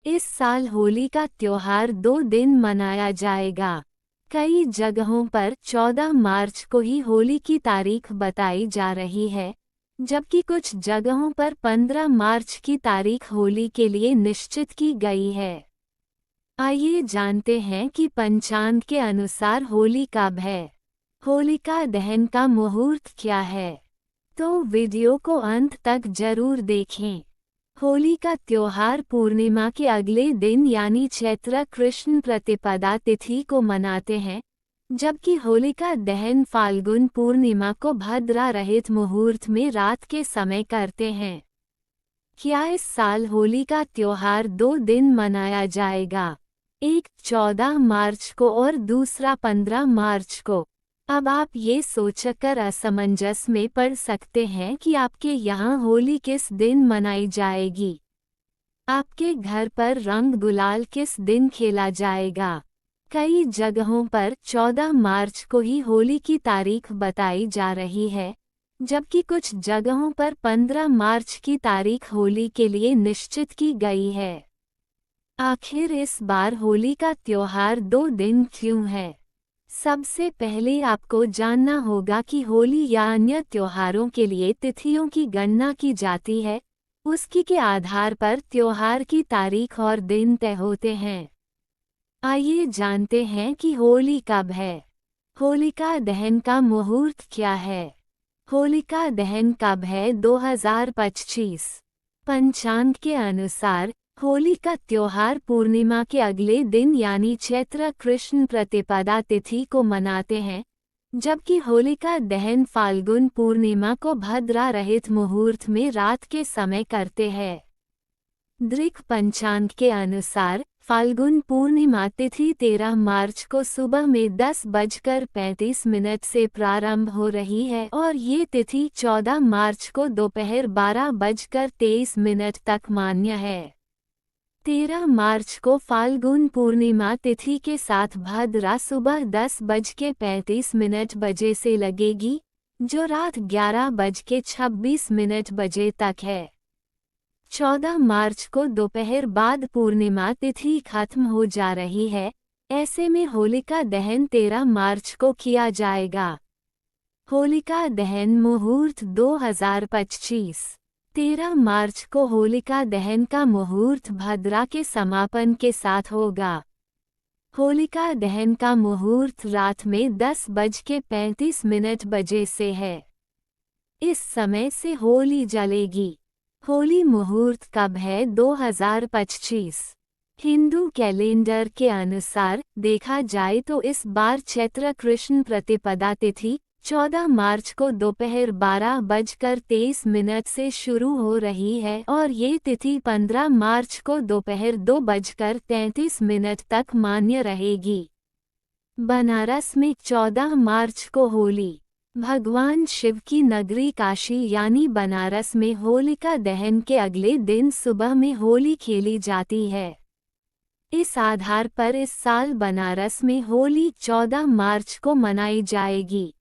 इस साल होली का त्योहार 2 दिन मनाया जाएगा। कई जगहों पर 14 मार्च को ही होली की तारीख बताई जा रही है, जबकि कुछ जगहों पर 15 मार्च की तारीख होली के लिए निश्चित की गई है। आइए जानते हैं कि पंचांग के अनुसार होली कब है, होलिका दहन का मुहूर्त क्या है। तो वीडियो को अंत तक जरूर देखें। होली का त्योहार पूर्णिमा के अगले दिन यानी चैत्र कृष्ण प्रतिपदा तिथि को मनाते हैं, जबकि होलिका दहन फाल्गुन पूर्णिमा को भद्रा रहित मुहूर्त में रात के समय करते हैं। क्या इस साल होली का त्योहार 2 दिन मनाया जाएगा, एक 14 मार्च को और दूसरा 15 मार्च को? अब आप ये सोचकर असमंजस में पड़ सकते हैं कि आपके यहाँ होली किस दिन मनाई जाएगी। आपके घर पर रंग गुलाल किस दिन खेला जाएगा? कई जगहों पर 14 मार्च को ही होली की तारीख बताई जा रही है, जबकि कुछ जगहों पर 15 मार्च की तारीख होली के लिए निश्चित की गई है। आखिर इस बार होली का त्योहार 2 दिन क्यों है? सबसे पहले आपको जानना होगा कि होली या अन्य त्योहारों के लिए तिथियों की गणना की जाती है, उसकी के आधार पर त्योहार की तारीख और दिन तय होते हैं। आइए जानते हैं कि होली कब है, होलिका दहन का मुहूर्त क्या है। होलिका दहन कब है? 2025। पंचांग के अनुसार होली का त्योहार पूर्णिमा के अगले दिन यानी चैत्र कृष्ण प्रतिपदा तिथि को मनाते हैं, जबकि होलिका दहन फाल्गुन पूर्णिमा को भद्रा रहित मुहूर्त में रात के समय करते हैं। दृक पंचांग के अनुसार फाल्गुन पूर्णिमा तिथि 13 मार्च को सुबह में 10:35 से प्रारंभ हो रही है और ये तिथि 14 मार्च को दोपहर 12:23 तक मान्य है। 13 मार्च को फाल्गुन पूर्णिमा तिथि के साथ भद्रा सुबह 10:35 बजे से लगेगी, जो रात 11:26 बजे तक है। 14 मार्च को दोपहर बाद पूर्णिमा तिथि खत्म हो जा रही है, ऐसे में होलिका दहन 13 मार्च को किया जाएगा। होलिका दहन मुहूर्त 2025। 13 मार्च को होलिका दहन का मुहूर्त भद्रा के समापन के साथ होगा। होलिका दहन का मुहूर्त रात में 10:35 बजे से है। इस समय से होली जलेगी। होली मुहूर्त कब है? 2025। हिंदू कैलेंडर के अनुसार देखा जाए तो इस बार चैत्र कृष्ण प्रतिपदा तिथि 14 मार्च को दोपहर 12:23 से शुरू हो रही है और ये तिथि 15 मार्च को दोपहर 2:33 तक मान्य रहेगी। बनारस में 14 मार्च को होली। भगवान शिव की नगरी काशी यानी बनारस में होलिका दहन के अगले दिन सुबह में होली खेली जाती है। इस आधार पर इस साल बनारस में होली 14 मार्च को मनाई जाएगी।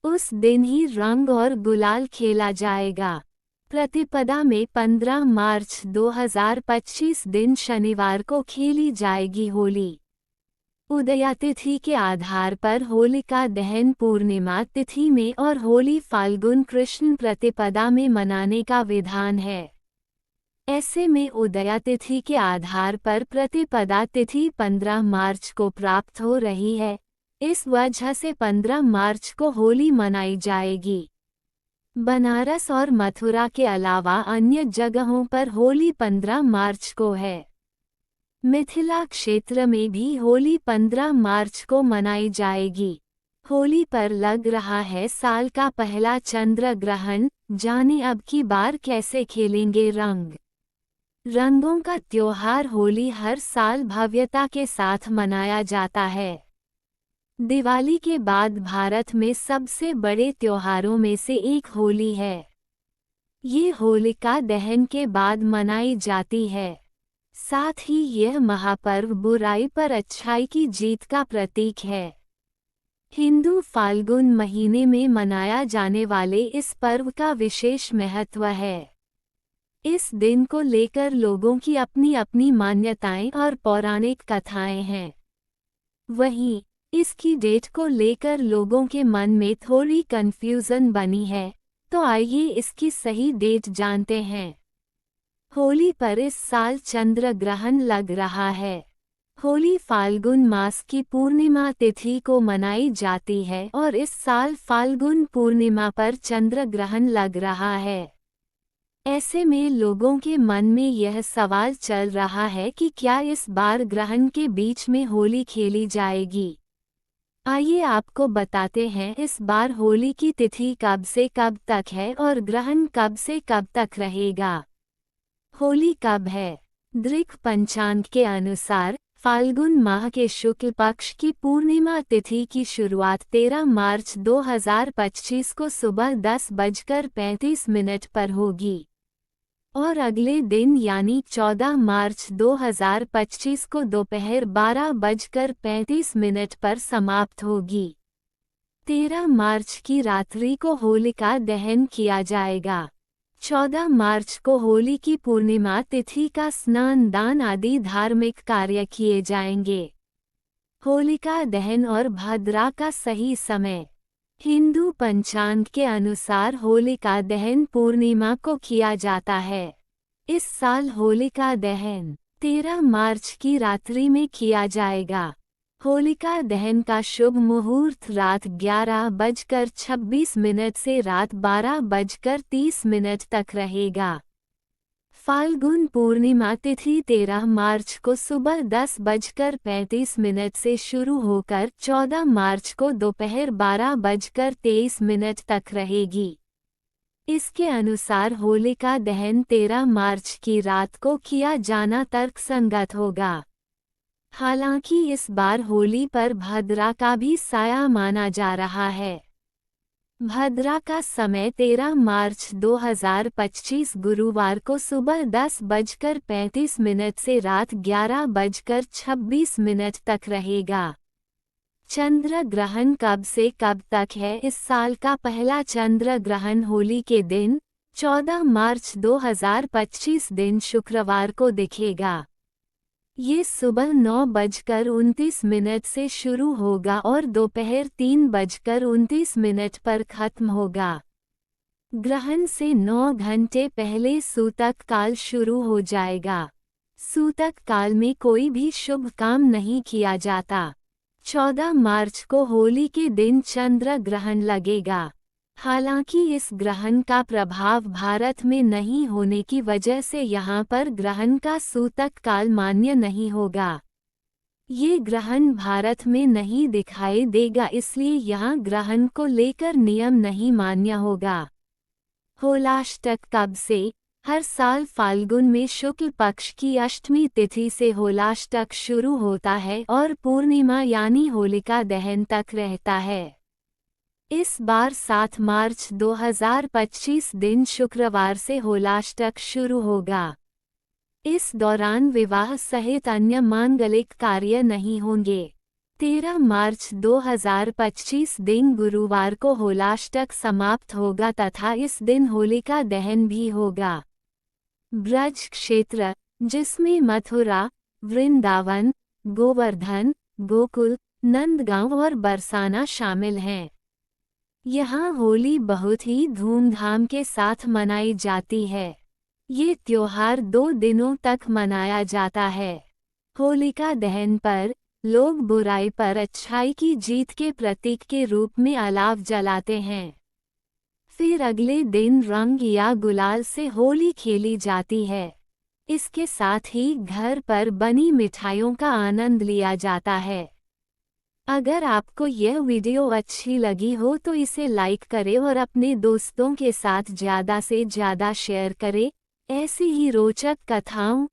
उस दिन ही रंग और गुलाल खेला जाएगा। प्रतिपदा में 15 मार्च 2025 दिन शनिवार को खेली जाएगी होली। उदया तिथि के आधार पर होलिका दहन पूर्णिमा तिथि में और होली फाल्गुन कृष्ण प्रतिपदा में मनाने का विधान है। ऐसे में उदया तिथि के आधार पर प्रतिपदा तिथि 15 मार्च को प्राप्त हो रही है, इस वजह से 15 मार्च को होली मनाई जाएगी। बनारस और मथुरा के अलावा अन्य जगहों पर होली 15 मार्च को है। मिथिला क्षेत्र में भी होली 15 मार्च को मनाई जाएगी। होली पर लग रहा है साल का पहला चंद्र ग्रहण, जाने अब की बार कैसे खेलेंगे रंग। रंगों का त्योहार होली हर साल भव्यता के साथ मनाया जाता है। दिवाली के बाद भारत में सबसे बड़े त्योहारों में से एक होली है। ये होलिका दहन के बाद मनाई जाती है। साथ ही यह महापर्व बुराई पर अच्छाई की जीत का प्रतीक है। हिंदू फाल्गुन महीने में मनाया जाने वाले इस पर्व का विशेष महत्व है। इस दिन को लेकर लोगों की अपनी अपनी मान्यताएं और पौराणिक कथाएं हैं। वहीं इसकी डेट को लेकर लोगों के मन में थोड़ी कंफ्यूजन बनी है, तो आइए इसकी सही डेट जानते हैं। होली पर इस साल चंद्र ग्रहण लग रहा है। होली फाल्गुन मास की पूर्णिमा तिथि को मनाई जाती है और इस साल फाल्गुन पूर्णिमा पर चंद्र ग्रहण लग रहा है। ऐसे में लोगों के मन में यह सवाल चल रहा है कि क्या इस बार ग्रहण के बीच में होली खेली जाएगी। आइए आपको बताते हैं इस बार होली की तिथि कब से कब तक है और ग्रहण कब से कब तक रहेगा। होली कब है? दृक पंचांग के अनुसार फाल्गुन माह के शुक्ल पक्ष की पूर्णिमा तिथि की शुरुआत 13 मार्च 2025 को सुबह 10:35 पर होगी और अगले दिन यानी 14 मार्च 2025 को दोपहर 12:35 पर समाप्त होगी। 13 मार्च की रात्रि को होलिका दहन किया जाएगा। 14 मार्च को होली की पूर्णिमा तिथि का स्नान दान आदि धार्मिक कार्य किए जाएंगे। होलिका दहन और भद्रा का सही समय। हिंदू पंचांग के अनुसार होलिका दहन पूर्णिमा को किया जाता है। इस साल होलिका दहन 13 मार्च की रात्रि में किया जाएगा। होलिका दहन का शुभ मुहूर्त रात 11:26 से रात 12:30 तक रहेगा। फाल्गुन पूर्णिमा तिथि 13 मार्च को सुबह 10:35 से शुरू होकर 14 मार्च को दोपहर 12:23 तक रहेगी। इसके अनुसार होलिका दहन 13 मार्च की रात को किया जाना तर्कसंगत होगा। हालांकि इस बार होली पर भद्रा का भी साया माना जा रहा है। भद्रा का समय 13 मार्च 2025 गुरुवार को सुबह 10:35 से रात 11:26 तक रहेगा। चंद्र ग्रहण कब से कब तक है? इस साल का पहला चंद्र ग्रहण होली के दिन 14 मार्च 2025 दिन शुक्रवार को दिखेगा। ये सुबह 9:29 से शुरू होगा और दोपहर 3:29 पर खत्म होगा। ग्रहण से 9 घंटे पहले सूतक काल शुरू हो जाएगा। सूतक काल में कोई भी शुभ काम नहीं किया जाता। 14 मार्च को होली के दिन चंद्र ग्रहण लगेगा। हालांकि इस ग्रहण का प्रभाव भारत में नहीं होने की वजह से यहाँ पर ग्रहण का सूतक काल मान्य नहीं होगा। ये ग्रहण भारत में नहीं दिखाई देगा, इसलिए यहाँ ग्रहण को लेकर नियम नहीं मान्य होगा। होलाष्टक कब से? हर साल फाल्गुन में शुक्ल पक्ष की अष्टमी तिथि से होलाष्टक शुरू होता है और पूर्णिमा यानी होलिका दहन तक रहता है। इस बार 7 मार्च 2025 दिन शुक्रवार से होलाष्टक शुरू होगा। इस दौरान विवाह सहित अन्य मांगलिक कार्य नहीं होंगे। 13 मार्च 2025 दिन गुरुवार को होलाष्टक समाप्त होगा तथा इस दिन होलिका दहन भी होगा। ब्रज क्षेत्र, जिसमें मथुरा, वृंदावन, गोवर्धन, गोकुल, नंदगांव और बरसाना शामिल हैं। यहाँ होली बहुत ही धूमधाम के साथ मनाई जाती है। ये त्योहार 2 दिनों तक मनाया जाता है। होलिका दहन पर लोग बुराई पर अच्छाई की जीत के प्रतीक के रूप में अलाव जलाते हैं। फिर अगले दिन रंग या गुलाल से होली खेली जाती है। इसके साथ ही घर पर बनी मिठाइयों का आनंद लिया जाता है। अगर आपको यह वीडियो अच्छी लगी हो तो इसे लाइक करें और अपने दोस्तों के साथ ज़्यादा से ज़्यादा शेयर करें। ऐसी ही रोचक कथाओं